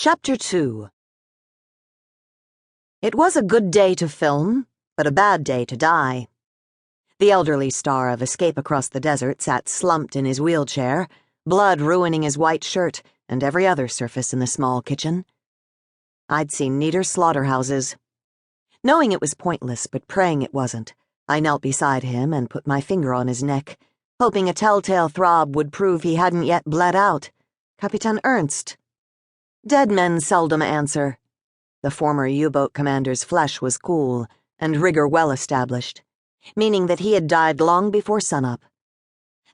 Chapter 2. It was a good day to film, but a bad day to die. The elderly star of Escape Across the Desert sat slumped in his wheelchair, blood ruining his white shirt and every other surface in the small kitchen. I'd seen neater slaughterhouses. Knowing it was pointless, but praying it wasn't, I knelt beside him and put my finger on his neck, hoping a telltale throb would prove he hadn't yet bled out. Käpitan Ernst. Dead men seldom answer. The former U-boat commander's flesh was cool, and rigor well established, meaning that he had died long before sunup.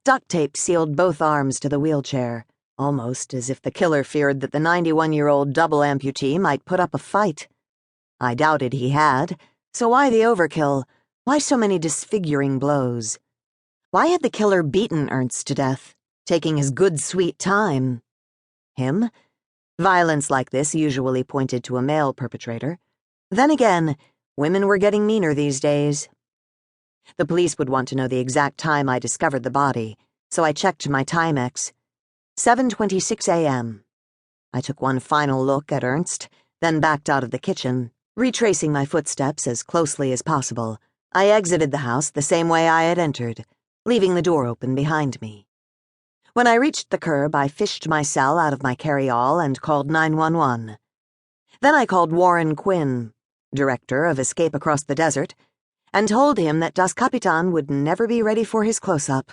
Duct tape sealed both arms to the wheelchair, almost as if the killer feared that the 91-year-old double amputee might put up a fight. I doubted he had, so why the overkill? Why so many disfiguring blows? Why had the killer beaten Ernst to death, taking his good sweet time? Him? Violence like this usually pointed to a male perpetrator. Then again, women were getting meaner these days. The police would want to know the exact time I discovered the body, so I checked my Timex. 7:26 a.m. I took one final look at Ernst, then backed out of the kitchen. Retracing my footsteps as closely as possible, I exited the house the same way I had entered, leaving the door open behind me. When I reached the curb, I fished my cell out of my carry-all and called 911. Then I called Warren Quinn, director of Escape Across the Desert, and told him that Das Käpitan would never be ready for his close-up.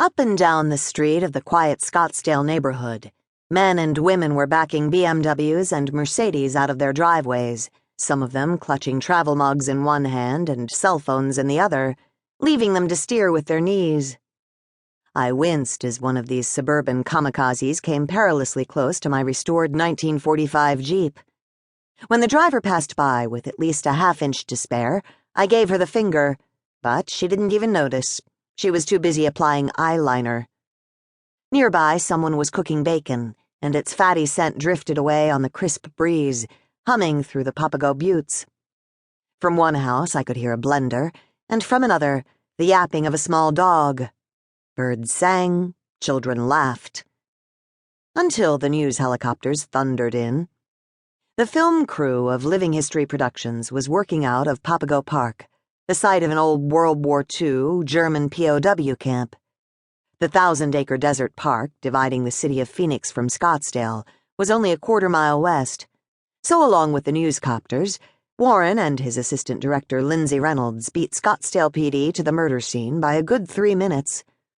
Up and down the street of the quiet Scottsdale neighborhood, men and women were backing BMWs and Mercedes out of their driveways, some of them clutching travel mugs in one hand and cell phones in the other, leaving them to steer with their knees. I winced as one of these suburban kamikazes came perilously close to my restored 1945 Jeep. When the driver passed by with at least a half-inch to spare, I gave her the finger, but she didn't even notice. She was too busy applying eyeliner. Nearby, someone was cooking bacon, and its fatty scent drifted away on the crisp breeze, humming through the Papago buttes. From one house, I could hear a blender, and from another, the yapping of a small dog. Birds sang, children laughed. Until the news helicopters thundered in. The film crew of Living History Productions was working out of Papago Park, the site of an old World War II German POW camp. The 1,000-acre desert park, dividing the city of Phoenix from Scottsdale, was only a quarter-mile west. So along with the newscopters, Warren and his assistant director Lindsay Reynolds beat Scottsdale PD to the murder scene by a good 3 minutes.